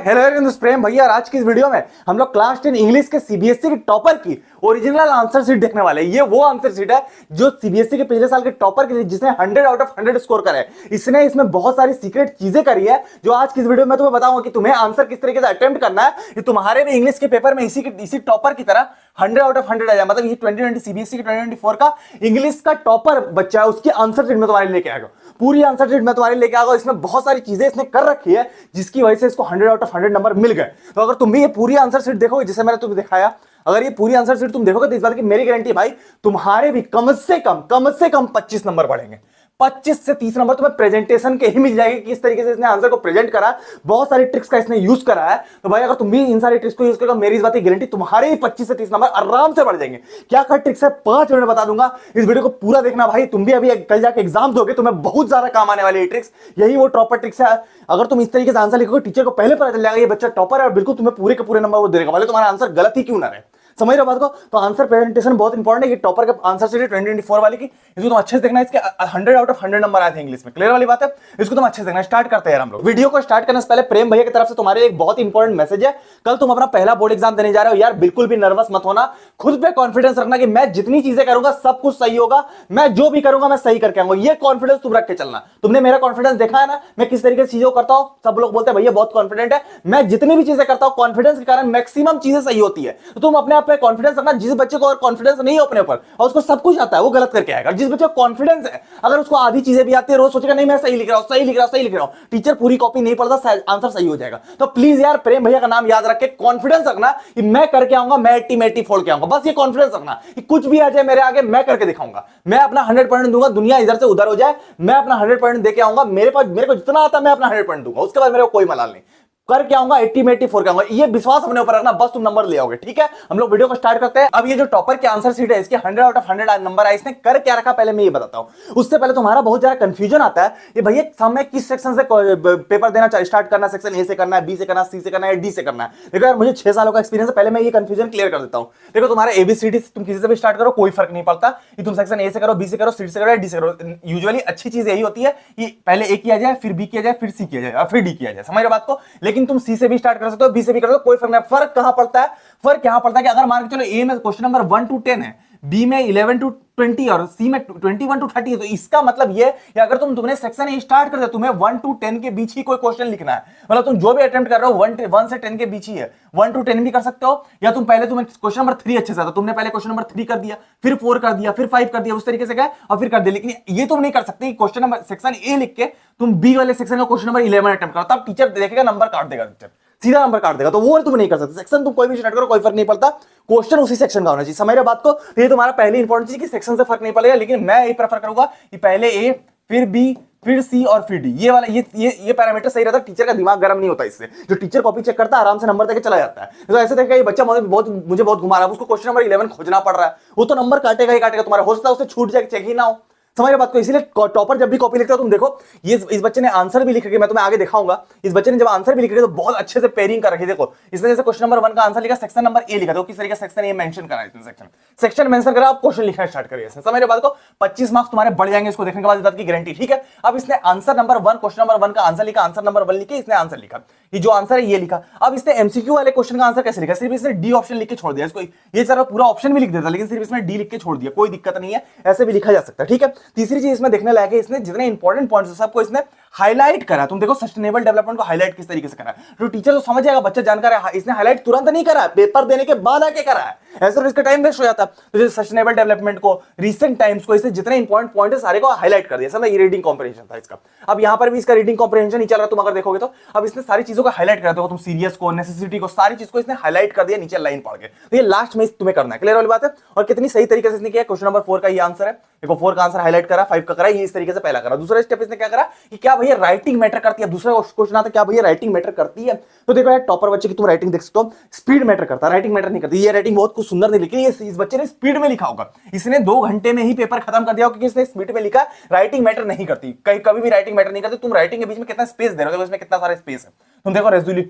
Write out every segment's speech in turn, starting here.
Hello everyone, प्रेम भैया। आज की इस वीडियो में हम लोग क्लास 10 इंग्लिश के सीबीएसई के टॉपर की ओरिजिनल आंसर शीट देखने वाले हैं। ये वो आंसर शीट है जो सीबीएसई के पिछले साल के टॉपर की थी, जिसने 100 आउट ऑफ 100 स्कोर करा है। इसने इसमें बहुत सारी सीक्रेट चीजें करी है जो आज की इस वीडियो में तुम्हें बताऊंगा कि तुम्हें आंसर किस तरीके से अटेम्प्ट करना है कि तुम्हारे भी इंग्लिश के पेपर में इसी टॉपर की तरह 100 आउट ऑफ 100 आ जाए। मतलब ये 2020 सीबीएसई के 2024 का इंग्लिश का टॉपर बच्चा है, उसकी आंसर शीट में तुम्हारे लेके आएगा। पूरी आंसर शीट में तुम्हारे लेके आएगा। इसमें बहुत सारी चीजें इसने कर रखी है जिसकी वजह से इसको 100 आउट ऑफ 100 नंबर मिल गए। तो अगर तुम भी ये पूरी आंसर शीट देखोगे जिसे मैंने तुम्हें दिखाया, अगर ये पूरी आंसर शीट तुम देखोगे तो इस बात की मेरी गारंटी भाई, तुम्हारे भी कम से कम 25 नंबर बढ़ेंगे। 25 से 30 नंबर तुम्हें प्रेजेंटेशन के ही मिल जाएंगे। किस तरीके से इसने आंसर को प्रेजेंट करा, बहुत सारी ट्रिक्स का इसने यूज करा है। तो भाई अगर तुम भी इन सारी ट्रिक्स को यूज करोगे, मेरी इस बात की गारंटी तुम्हारे ही 25 से 30 नंबर आराम से बढ़ जाएंगे। क्या क्या ट्रिक्स है 5 मिनट में बता दूंगा। इस वीडियो को पूरा देखना भाई। तुम भी अभी कल जाके एग्जाम दोगे, तुम्हें बहुत ज्यादा काम आने वाली है ट्रिक्स। यही वो टॉपर ट्रिक्स है। अगर तुम इस तरीके से आंसर लिखोगे, टीचर को पहले पता चल जाएगा ये बच्चा टॉपर है और बिल्कुल तुम्हें पूरे के पूरे नंबर वो देगा, भले तुम्हारा आंसर गलत ही क्यों ना रहे। समझ रहे हो बात को? तो आंसर प्रेजेंटेशन बहुत इंपॉर्टेंट है। ये टॉपर का आंसर शीट है 2024 वाली की, इसको तुम अच्छे से देखना। इसके 100 आउट ऑफ 100 नंबर आए थे इंग्लिश में। क्लियर वाली बात है, इसको तुम अच्छे से देखना। स्टार्ट करते हैं यार हम लोग। वीडियो को स्टार्ट करने से पहले प्रेम भैया की तरफ से तुम्हारे एक बहुत इंपॉर्टेंट मैसेज है। कल तुम अपना पहला बोर्ड एग्जाम देने जा रहे हो यार, बिल्कुल भी नर्वस मत होना। खुद पे कॉन्फिडेंस रखना कि मैं जितनी चीजें करूंगा सब कुछ सही होगा, मैं जो भी करूंगा मैं सही करके आऊंगा। ये कॉन्फिडेंस तुम रख के चलना। तुमने मेरा कॉन्फिडेंस देखा है ना, मैं किस तरीके से चीजों करता हूं। सब लोग बोलते हैं भैया बहुत कॉन्फिडेंट है। मैं जितनी भी चीजें करता हूं कॉन्फिडेंस के कारण मैक्सिमम चीजें सही होती है। तो तुम अपने आप पे कॉन्फिडेंस रखना। जिस बच्चे को और कॉन्फिडेंस नहीं है अपने ऊपर और उसको सब कुछ आता है, वो गलत करके आएगा। जिस बच्चे को कॉन्फिडेंस है, अगर उसको आधी चीजें भी आती है, रोज सोचेगा नहीं मैं सही लिख रहा हूं, सही लिख रहा हूं, सही लिख रहा हूं, टीचर पूरी कॉपी नहीं पढ़ता, आंसर सही हो जाएगा। तो प्लीज यार प्रेम भैया का नाम याद रख के कॉन्फिडेंस रखना कि मैं करके आऊंगा, मैं एट्टी मेट्टी फोड़ के आऊंगा। बस ये कॉन्फिडेंस रखना कि कुछ भी आ जाए मेरे आगे, मैं करके दिखाऊंगा। मैं अपना 100% दूंगा, दुनिया इधर से उधर हो जाए, मैं अपना 100% देके आऊंगा। मेरे को जितना आता है मैं अपना 100% दूंगा। उसके बाद मेरे को कोई मलाल नहीं, करके आऊंगा 80 में 84 के आऊंगा। ये विश्वास अपने ऊपर रखना, बस तुम नंबर ले आओगे। ठीक है, हम लोग वीडियो को स्टार्ट करते हैं। अब ये जो टॉपर की आंसर शीट है, इसके 100 आउट ऑफ 100 नंबर आए। इसने कर क्या रखा पहले मैं ये बताता हूं। उससे पहले तुम्हारा बहुत ज्यादा कंफ्यूजन आता है ये भैया सामने किस सेक्शन से पेपर देना स्टार्ट करना, सेक्शन ए से करना है, बी से करना है, सी से करना है, डी से करना है। देखो यार, मुझे 6 सालों का एक्सपीरियंस है, पहले मैं ये कंफ्यूजन क्लियर कर देता हूं। देखो तुम्हारे एबीसीडी से तुम किसी से भी स्टार्ट करो, कोई फर्क नहीं पड़ता कि तुम सेक्शन ए से करो, बी से करो, सी से करो, डी से करो। यूजुअली अच्छी चीज यही होती है कि पहले ए किया जाए, फिर बी किया जाए, फिर सी किया जाए और फिर डी किया जाए। समझ रहे बात को? लेकिन तुम सी से भी स्टार्ट कर सकते हो, बी से भी कर सकते हो, कोई फर्क नहीं। फर्क कहां पड़ता है? फर्क यहां पड़ता है कि अगर मान के चलो ए में क्वेश्चन नंबर 1 to 10 है, बी में 11 to 20 और सी में 21 to 30 है, तो इसका मतलब ये अगर तुमने सेक्शन ए स्टार्ट कर दिया, तुम्हें 1 to 10 के बीच ही कोई क्वेश्चन लिखना है। मतलब तुम जो भी अटेम्प्ट कर रहे हो 1 से 10 के बीच ही है। 1 to 10 भी कर सकते हो, या तुम पहले तुम्हें क्वेश्चन नंबर 3 अच्छे से आता, तुमने पहले क्वेश्चन नंबर 3 कर दिया, फिर 4 कर दिया, फिर 5 कर दिया, उस तरीके से गए और फिर कर दिया। लेकिन ये तुम नहीं कर सकते क्वेश्चन नंबर सेक्शन ए लिख के तुम बी वाले सेक्शन का क्वेश्चन नंबर 11 अटेम्प्ट करो, तब टीचर देखेगा नंबर काट देगा, टीचर सीधा नंबर काट देगा। तो वो तुम नहीं कर सकते। सेक्शन तुम कोई भी स्टार्ट करो, कोई फर्क नहीं पड़ता, क्वेश्चन उसी सेक्शन का होना चाहिए। समझ रहे बात को? तो ये तुम्हारा पहली इंपॉर्टेंट चीज कि सेक्शन से फर्क नहीं पड़ेगा। लेकिन मैं ये प्रेफर करूंगा कि पहले ए, फिर बी, फिर सी और फिर डी। ये वाला ये पैरामीटर सही रहता है। टीचर का दिमाग गर्म नहीं होता इससे। जो टीचर कॉपी चेक करता है आराम से नंबर देके चला जाता है। तो ऐसे देखा ये बच्चा मुझे बहुत घुमा रहा है, उसको क्वेश्चन नंबर 11 खोजना पड़ रहा है, वो तो नंबर काटेगा ही काटेगा तुम्हारा। हो सकता है उससे छूट जाए, चेक ही ना हो। समझ बात को? इसीलिए टॉपर जब भी कॉपी लिखता है, तुम देखो ये इस बच्चे ने आंसर भी लिख के, मैं तुम्हें आगे दिखाऊंगा, इस बच्चे ने जब आंसर भी लिख के तो बहुत अच्छे से पेयरिंग कर रखी। देखो इसने जैसे क्वेश्चन नंबर 1 का आंसर लिखा, सेक्शन नंबर ए लिखा, तो किस तरीके से सेक्शन ए मेंशन करा, इसने सेक्शन मेंशन करा, आप क्वेश्चन लिखना स्टार्ट करिए। समझ बात को? 25 मार्क्स तुम्हारे बढ़ जाएंगे इसको देखने के बाद, इस बात की गारंटी। ठीक है, अब इसने आंसर नंबर 1 क्वेश्चन नंबर 1 का आंसर लिखा, आंसर नंबर 1 लिखे, इसने आंसर लिखा, ये जो आंसर है ये लिखा। अब इसने एमसीक्यू वाले क्वेश्चन का आंसर कैसे लिखा? सिर्फ इसने डी ऑप्शन लिख के छोड़ दिया। इसको ये सारा पूरा ऑप्शन भी लिख देता, लेकिन सिर्फ इसमें डी लिख के छोड़ दिया। कोई दिक्कत नहीं है, ऐसे भी लिखा जा सकता है। ठीक है, तीसरी चीज इसमें देखने लायक है, इसने जितने इंपॉर्टेंट पॉइंट्स सबको इसने हाईलाइट करा। तुम देखो सस्टेनेबल डेवलपमेंट को हाईलाइट किस तरीके से करा है, तो टीचर तो समझ जाएगा, बच्चा जानकार है। इसने हाईलाइट तुरंत नहीं करा है, पेपर देने के बाद आके करा है, ऐसे तो इसका टाइम वेस्ट हो जाता। तो सस्टेनेबल डेवलपमेंट को, रीसेंट टाइम्स को, इसने जितने इंपॉर्टेंट पॉइंट है सारे को हाईलाइट कर दिया। समझ? ये रीडिंग कॉम्प्रिहेंशन था इसका। अब यहां पर भी इसका रीडिंग कॉम्प्रिहेंशन नहीं चल रहा, तुम अगर देखोगे तो। अब इसने सारी चीजों को हाईलाइट कर दिया, तुम सीरियस को, नेसेसिटी को, सारी चीज को इसने हाईलाइट कर दिया नीचे लाइन पढ़ के। तो ये लास्ट में तुम्हें करना है। क्लियर वाली बात है? और कितनी सही तरीके से इसने किया। क्वेश्चन नंबर 4 का ये आंसर है, देखो 4 का आंसर हाईलाइट करा, 5 का करा, ये इस तरीके से पहला करा। दूसरा स्टेप इसने क्या करा कि क्या भैया राइटिंग मैटर करती है। दूसरा क्वेश्चन आता है क्या भैया राइटिंग मैटर करती है। तो देखो यार टॉपर बच्चे की तुम राइटिंग देख सकते हो, स्पीड मैटर करता है, राइटिंग मैटर नहीं करती। ये राइटिंग बहुत कुछ सुंदर नहीं लिखी, इस बच्चे ने स्पीड में लिखा होगा, इसने 2 घंटे में ही पेपर खत्म कर दिया होगा, क्योंकि इसने स्पीड में लिखा। राइटिंग मैटर नहीं करती, कभी भी राइटिंग मैटर नहीं करती। तुम राइटिंग के बीच में कितना स्पेस दे रहे हो, इसमें कितना सारा स्पेस है। तुम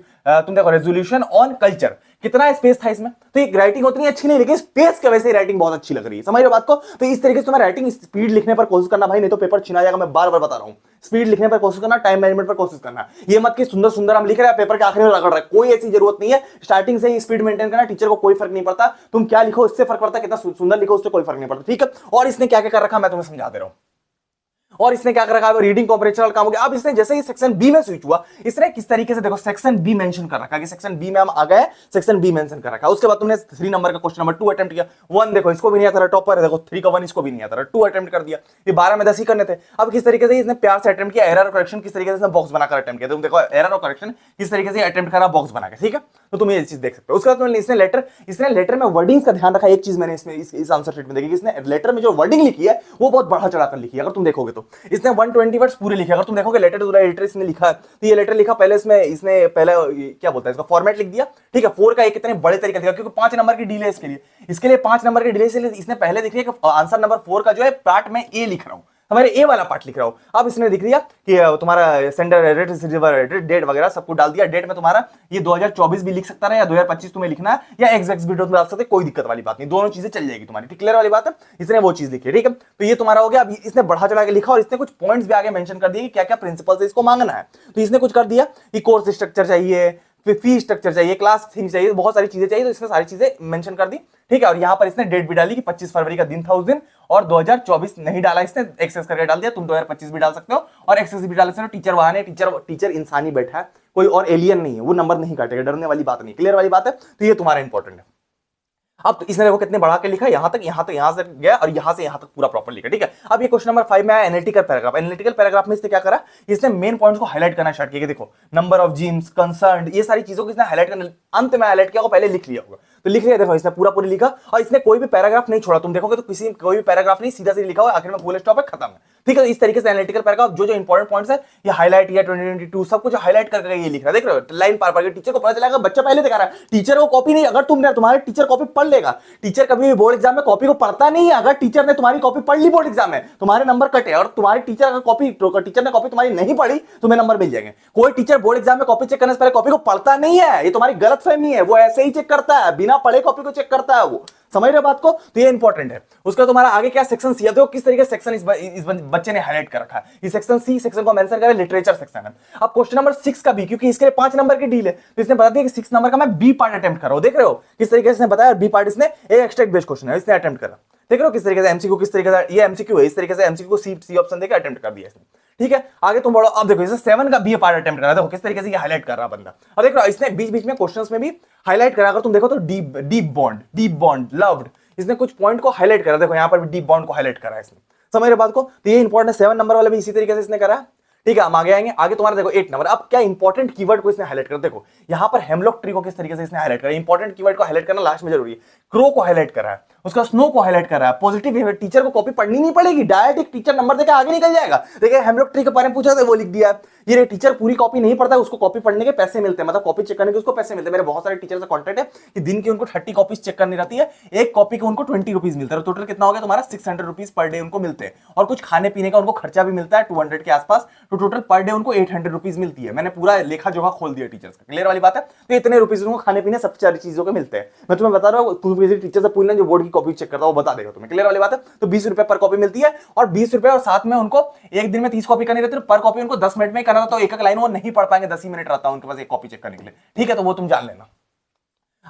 देखो रेजोल्यूशन ऑन कल्चर, कितना स्पेस था इसमें, तो ये राइटिंग उतनी अच्छी नहीं, लेकिन स्पेस की वजह से राइटिंग बहुत अच्छी लग रही है। समझ रहे हो बात को? तो इस तरीके से तुम्हें राइटिंग स्पीड लिखने पर कोशिश करना भाई, नहीं तो पेपर छिना जाएगा। मैं बार बार बता रहा हूं, स्पीड लिखने पर कोशिश करना, टाइम मैनेजमेंट पर कोशिश करना। ये मत कि सुंदर सुंदर हम लिख रहे हैं पेपर के आखिर में रगड़ रहा है, कोई ऐसी जरूरत नहीं है। स्टार्टिंग से ही स्पीड मेंटेन करना, टीचर को कोई फर्क नहीं पड़ता तुम क्या लिखो, इससे फर्क पड़ता है कितना सुंदर लिखो, उससे कोई फर्क नहीं पड़ता। ठीक है, और इसने क्या क्या कर रखा मैं तुम्हें समझा दे रहा हूं। और इसने क्या कर रखा है, रीडिंग कॉम्प्रिहेंशन वाला काम हो गया। अब इसने जैसे ही सेक्शन बी में स्विच हुआ, इसने किस तरीके से देखो सेक्शन बी मेंशन कर रखा कि सेक्शन बी में हम आ गए, सेक्शन बी मेंशन कर रखा। उसके बाद तुमने 3 नंबर का क्वेश्चन नंबर 2 अटेम्प्ट किया। 1 देखो इसको भी नहीं आता रहा, टॉपर है, देखो 3 का 1 इसको भी नहीं आता रहा, 2 अटेम्प्ट कर दिया। ये 12 में 10 ही करने थे। अब किस तरीके से इसने प्यार से अटेम्प्ट किया, एरर और करेक्शन किस तरीके से बॉक्स बनाकर अटेम्प्ट किया। तुम देखो एरर और करेक्शन किस तरीके से अटेम्प्ट करा बॉक्स बनाकर, ठीक है, तो तुम ये चीज देख सकते हो। उसके बाद इसने लेटर में वर्डिंग्स का ध्यान रखा। एक चीज मैंने इसमें इस आंसर शीट में देखी, इसने लेटर में जो वर्डिंग लिखी है वो बहुत बढ़ा चढ़ाकर लिखी है। अगर तुम देखोगे तो इसने 120 वर्ड्स पूरे लिखे। अगर तुम देखोगे लेटर टू द एडिटर इसने लिखा है, तो ये लेटर लिखा पहले इसने पहले क्या बोलता है इसका फॉर्मेट लिख दिया। ठीक है, 4 का एक कितने बड़े तरीके से, क्योंकि 5 नंबर की डील है इसके लिए 5 नंबर की डील है, इसने पहले लिख दिया कि आंसर नंबर 4 का जो है पार्ट में ए लिख रहा हूं, हमारे ए वाला पार्ट लिख रहा हूं। अब इसने लिख दिया कि तुम्हारा sender address, receiver address, date वगैरह सब कुछ डाल दिया। डेट में तुम्हारा ये 2024 भी लिख सकता है या 2025 तुम्हें लिखना है, या एग्जैक्ट भी डाल सकते, कोई दिक्कत वाली बात नहीं, दोनों चीजें चल जाएगी तुम्हारी। क्लियर वाली बात है, इसने वो चीज लिखी है। ठीक है, तो ये तुम्हारा हो गया। अब इसने बढ़ा चढ़ा के लिखा और इसने कुछ पॉइंट्स भी आगे मेंशन कर दिए कि क्या क्या प्रिंसिपल से इसको मांगना है। तो इसने कुछ कर दिया कि कोर्स स्ट्रक्चर चाहिए, फिर फी स्ट्रक्चर चाहिए, क्लास थीम चाहिए, बहुत सारी चीजें चाहिए, तो इसने सारी चीजें मेंशन कर दी। ठीक है, और यहां पर इसने डेट भी डाली कि 25 फरवरी का दिन था उस दिन, और 2024 नहीं डाला इसने, एक्सेस करके डाल दिया। तुम 2025 भी डाल सकते हो और एक्सेस भी डाल सकते हो। टीचर वहां है, टीचर इंसान ही बैठा है, कोई और एलियन नहीं है, वो नंबर नहीं काटेगा, डरने वाली बात नहीं। क्लियर वाली बात है, तो ये तुम्हारा इंपॉर्टेंट है। अब तो इसने देखो कितने बढ़ा के लिखा, यहां तक यहां से गया और यहां से यहां तक पूरा प्रॉपर लिखा। ठीक है, अब ये क्वेश्चन नंबर 5 में आया एनालिटिकल पैराग्राफ। एनालिटिकल पैराग्राफ में इसने क्या करा, इसने मेन पॉइंट्स को हाईलाइट करना स्टार्ट किया। देखो नंबर ऑफ जीम्स, कंसर्न, ये सारी चीजों को इसने हाईलाइट करना, अंत में हाईलाइट किया, पहले लिख लिया होगा, तो लिख लिया। देखो इसने पूरा लिखा और इसने कोई भी पैराग्राफ नहीं छोड़ा। तुम देखोगे तो कोई भी पैराग्राफ नहीं, सीधा सीधा लिखा हुआ, आखिर में फुल स्टॉप है, खत्म है। ठीक है, इस तरीके से एनालिटिकल पैराग्राफ जो इंपॉर्टेंट पॉइंट्स है ये हाईलाइट या 2022 सब कुछ हाईलाइट करके ये लिख रहा है। देख रहे हो लाइन पार पार के, टीचर को पता चलेगा, बच्चा पहले दिखा रहा है, टीचर को कॉपी नहीं। अगर तुम्हारे टीचर कॉपी पढ़ लेगा, टीचर कभी भी बोर्ड एग्जाम में कॉपी को पढ़ता नहीं है। अगर टीचर ने तुम्हारी कॉपी पढ़ ली बोर्ड एग्जाम में, तुम्हारे नंबर कटे। और तुम्हारे टीचर अगर टीचर ने कॉपी तुम्हारी नहीं पढ़ी, तुम्हें नंबर मिल जाएंगे। कोई टीचर बोर्ड एग्जाम में कॉपी चेक करने से पहले कॉपी को पढ़ता नहीं है, ये तुम्हारी गलतफहमी है। वो ऐसे ही चेक करता है, बिना पढ़े कॉपी को चेक करता है वो। समझ रहे बात को? तो ये इंपॉर्टेंट है। उसका तुम्हारा आगे क्या सेक्शन सी है, देखो किस तरीके से सेक्शन इस बच्चे ने हाईलाइट कर रखा है। इस सेक्शन सी सेक्शन को मेंशन करें, लिटरेचर सेक्शन है। अब क्वेश्चन नंबर 6 का भी, क्योंकि इसके लिए 5 नंबर की डील है, तो इसने बता दिया कि 6 नंबर का मैं बी पार्ट अटेम्प्ट कर रहा हूं। देख रहे हो किस तरीके से इसने बताया, बी पार्ट इसने एक एक्स्ट्रा बेस्ड क्वेश्चन है, इसने अटेम्प्ट करा। देख रहे हो किस तरीके से एमसीक्यू, किस तरीके से ये एमसीक्यू है, इस तरीके से एमसीक्यू को सी ऑप्शन देकर अटेम्प्ट कर दिया इसने। ठीक है, आगे तुम बढ़ो। अब देखो इसे 7 का बी पार्ट अटेम्प्ट कर रहा है, देखो किस तरीके से ये हाईलाइट कर रहा बंदा। और देख रहा इसने बीच बीच में क्वेश्चंस में भी हाईलाइट करा। अगर तुम देखो तो डीप बॉन्ड, लव्ड, इसने कुछ पॉइंट को हाईलाइट करा। देखो यहां पर भी डीप बॉन्ड को हाईलाइट करा इसने। समझ रहे बात को? तो ये इंपॉर्टेंट 7 नंबर वाले भी इसी तरीके से इसने करा। ठीक है, हम आगे आएंगे। आगे तुम्हारा देखो 8 नंबर। अब क्या इंपॉर्टेंट कीवर्ड को इसने हाईलाइट करा। देखो यहां पर हेमलॉक ट्री को किस तरीके से इसने हाईलाइट करा। इंपॉर्टेंट कीवर्ड को हाईलाइट करना लास्ट में जरूरी है। क्रो को हाईलाइट करा है, उसका स्नो को हाईलाइट करा है। पॉजिटिव बिहेवियर, टीचर को कॉपी पढ़नी नहीं पड़ेगी, डायरेक्ट एक टीचर नंबर देकर आगे निकल जाएगा। देखिए हेमलॉक ट्री के बारे में पूछा था, वो लिख दिया। ये टीचर पूरी कॉपी नहीं पढ़ता है, उसको कॉपी पढ़ने के पैसे मिलते हैं, मतलब कॉपी चेक करने के उसको पैसे मिलते हैं। मेरे बहुत सारे टीचर से कॉन्टेक्ट है कि दिन की उनको 30 कॉपीज चेक करनी रहती है, एक कॉपी को उनको 20 रुपीज मिलता है। टोटल कितना हो गया तुम्हारा 600 रुपीज पर डे उनको मिलते हैं। और कुछ खाने पीने का उनको खर्चा भी मिलता है 200 के आसपास। तो टोटल पर डे उनको 800 रुपीज मिलती है। मैंने पूरा लेखा जोखा खोल दिया टीचर्स का। क्लियर वाली बात है? तो इतने रुपीज उनको खाने पीने सब सारी चीजों के मिलते हैं। मैं तुम्हें बता रहा हूँ, टीचर से पूछना जो बोर्ड की कॉपी चेक करता है वो बता देगा तुम्हें। क्लियर वाली बात है? तो 20 रुपए पर कॉपी मिलती है। और 20 रुपए और साथ में उनको एक दिन में 30 कॉपी करनी रहती है। पर कॉपी उनको 10 मिनट में करना था, तो एक एक लाइन वो नहीं पढ़ पाएंगे, 10 ही मिनट रहता है उनके पास एक कॉपी चेक करने के लिए। ठीक है, तो वो तुम जान लेना।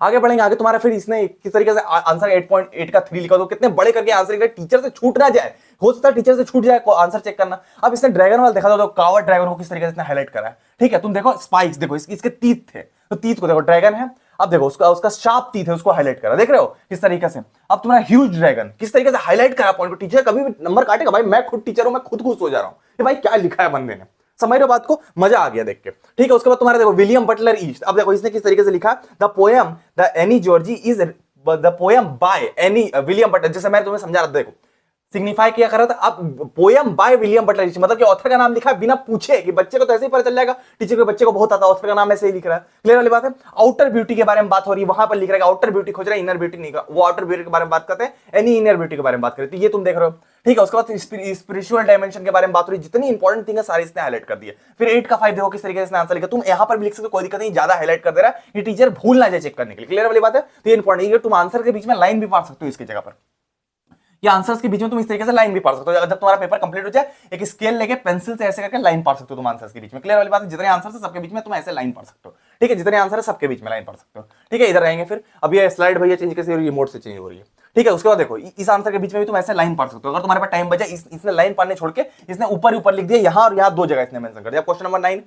आगे बढ़ेंगे। आगे तुम्हारा फिर इसने किस तरीके से आंसर 8.8 का 3 लिखा, तो कितने बड़े करके आंसर लिखा, टीचर से छूट ना जाए। हो सकता है टीचर से छूट जाए आंसर चेक करना। अब इसने ड्रैगन वाला देखा था, तो कावड़ ड्रैगन को किस तरीके से इसने हाईलाइट करा है। ठीक है, तुम देखो स्पाइक्स, देखो इसके तीत थे, तो तीत को देखो ड्रैगन है। अब देखो उसका शार्प तीत है, उसको हाईलाइट करा। देख रहे हो किस तरीके से। अब तुम्हारा ह्यूज ड्रैगन किस तरीके से हाईलाइट करा पॉइंट को। टीचर कभी भी नंबर काटेगा भाई, मैं खुद टीचर हूं, मैं खुद खुश हो जा रहा हूं कि भाई क्या लिखा है बंदे ने। समझ रहे हो बात को? मजा आ गया देख के। ठीक है, उसके बाद तुम्हारे देखो विलियम बटलर ईस्ट। अब देखो इसने किस तरीके से लिखा, द पोएम द एनी जॉर्जी is the poem by any William Butler. जैसे मैं तुम्हें समझा रहा था, देखो सिग्निफाई किया कर रहा था। अब पोयम बाय विलियम बटलर, मतलब कि ऑथर का नाम लिखा है बिना पूछे, कि बच्चे को तो ऐसे ही पता चल जाएगा, टीचर को बच्चे को बहुत आता है, ऑथर का नाम ऐसे ही लिख रहा है। क्लियर वाली बात है। आउटर ब्यूटी के बारे में बात हो रही है, वहां पर लिख रहा है आउटर ब्यूटी खोज रहा है, इनर ब्यूटी नहीं का, वो आउटर ब्यूटी के बारे में बात करते हैं, एनी इनर ब्यूटी के बारे में बात करते हैं, ये तुम देख रहे हो। ठीक है, उसके बाद स्पिरिचुअल डायमेंशन के बारे में बात हो रही है, जितनी इंपॉर्टेंट थिंग है सारी इसने हाईलाइट कर दी है। फिर 8 का 5 देखो किस तरीके से आंसर लिखा, तुम यहां पर भी लिख सकते हो, कोई दिक्कत नहीं, ज्यादा हाईलाइट कर दे रहा है, ये टीचर भूल ना जाए चेक करने के लिए। क्लियर वाली बात है। तो ये इंपॉर्टेंट है, तुम आंसर के बीच में लाइन भी मार सकते हो इसकी जगह पर, या आंसर्स के बीच में तुम इस तरीके से लाइन भी पढ़ सकते हो। जब तुम्हारा पेपर कंप्लीट हो जाए, एक स्केल लेके पेंसिल से ऐसे करके लाइन पढ़ सकते हो तुम आंसर्स के बीच में। क्लियर वाली बात है। जितने आंसर है सबके बीच में तुम ऐसे लाइन पढ़ सकते हो। ठीक है, जितने आंसर है सबके बीच में लाइन पढ़ सकते हो। ठीक है, इधर रहेंगे। फिर अब ये स्लाइड भैया चेंज कैसे हो रही है, रिमोट से चेंज हो रही है। ठीक है, उसके बाद देखो इस आंसर के बीच में भी तुम ऐसे लाइन पढ़ सकते हो। अगर तुम्हारे पास टाइम बचा, इसने लाइन पढ़ने छोड़ के इसने ऊपर ऊपर लिख दिया, यहां और यहां दो जगह इसने मेंशन कर दिया। क्वेश्चन नंबर 9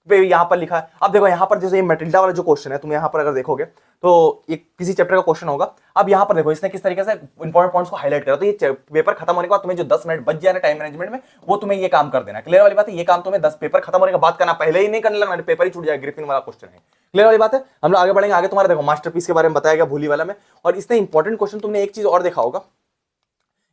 पे यहां पर लिखा है। अब देखो यहां पर जैसे ये मैटिल्डा वाला जो क्वेश्चन है, तुम यहां पर अगर देखोगे तो ये किसी चैप्टर का क्वेश्चन होगा। अब यहां पर देखो इसने किस तरीके से इंपॉर्टेंट पॉइंट्स को हाईलाइट करा। तो ये पेपर खत्म होने के बाद तुम्हें जो 10 मिनट बच जाए ना टाइम मैनेजमेंट में, वो तुम्हें ये काम कर देना। क्लियर वाली बात है। ये काम तुम्हें 10 पेपर खत्म होने के बाद करना, पहले ही नहीं करने लगना, पेपर ही छूट जाएगा। ग्रिफिन वाला क्वेश्चन है। क्लियर वाली बात है। हम लोग आगे बढ़ेंगे। आगे तुम्हारा देखो मास्टरपीस के बारे में बताया गया भूली वाला में। और इसने इंपॉर्टेंट क्वेश्चन, तुमने एक चीज और देखा होगा,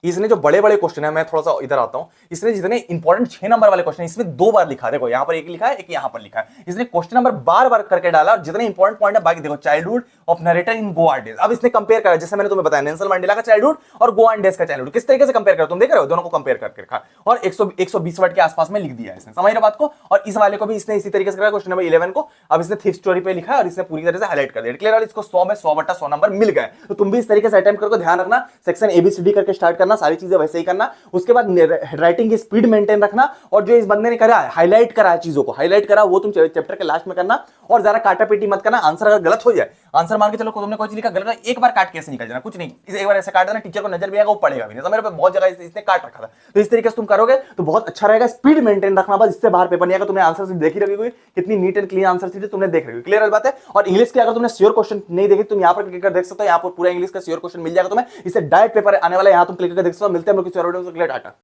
इसने जो बड़े बड़े क्वेश्चन है, मैं थोड़ा सा इधर आता हूं, इसने जितने इंपॉर्टेंट 6 नंबर वाले क्वेश्चन इसमें 2 बार लिखा है। देखो यहां पर एक लिखा है, एक यहां पर लिखा है। इसने क्वेश्चन नंबर बार बार करके डाला, और जितने इंपॉर्टेंट पॉइंट है बाकी देखो, childhood of narrator in Goa days. अब इसने कंपेयर करा, जैसे मैंने तुम्हें बताया नेल्सन मंडेला का चाइल्डहुड और गोवा डेज का चाइल्डहुड किस तरीके से कंपेयर करा, तुम देख रहे हो, दोनों को कंपेयर करके रखा और 120 वर्ड के आसपास में लिख दिया इसने। समझ रहे बात को। और इस वाले को भी इसने इसी तरीके से करा, क्वेश्चन नंबर 11 को अब इसने थिफ स्टोरी पे लिखा है और इसने पूरी तरह से हाईलाइट कर दिया। क्लियर, इसको 100 में 100/100 नंबर मिल गए। तो तुम भी इस तरीके से अटेम्प्ट करके ध्यान रखना, सेक्शन ABCD करके स्टार्ट करना, सारी चीजें वैसे ही करना। उसके बाद राइटिंग की स्पीड मेंटेन रखना, और जो इस बंदे ने करा है, हाईलाइट करा है, चीजों को हाईलाइट करा, वो तुम चैप्टर के लास्ट में करना। और ज्यादा काटा पीटी मत करना। आंसर अगर गलत हो जाए, आंसर मान के चलो तुमने कोई चीज लिखा गलत है, एक बार काट के ऐसे निकल जाना, कुछ नहीं, इसे एक बार ऐसे काट देना, टीचर को नजर भी आएगा, वो पढ़ेगा भी नहीं। तो मेरे पे बहुत जगह इसने काट रखा था। तो इस तरीके से तुम करोगे तो बहुत अच्छा रहेगा। स्पीड मेंटेन रखना, बस इससे बाहर पेपर नहीं आएगा। तुमने आंसर देखी रखी हुई, कितनी neat and clean answer sheet तुमने देख रही हुई। क्लियर बात है। और इंग्लिश के अगर तुमने श्योर क्वेश्चन नहीं देखे, तुम यहाँ पर क्लिक कर देख सकते हो, यहाँ पर पूरा इंग्लिश का श्योर क्वेश्चन मिल जाएगा तुम्हें। इससे डायरेक्ट पेपर आने वाला है, यहाँ तुम क्लिक कर देख सकते हो। मिलते हैं हम लोग किसी और वीडियो में। टाटा।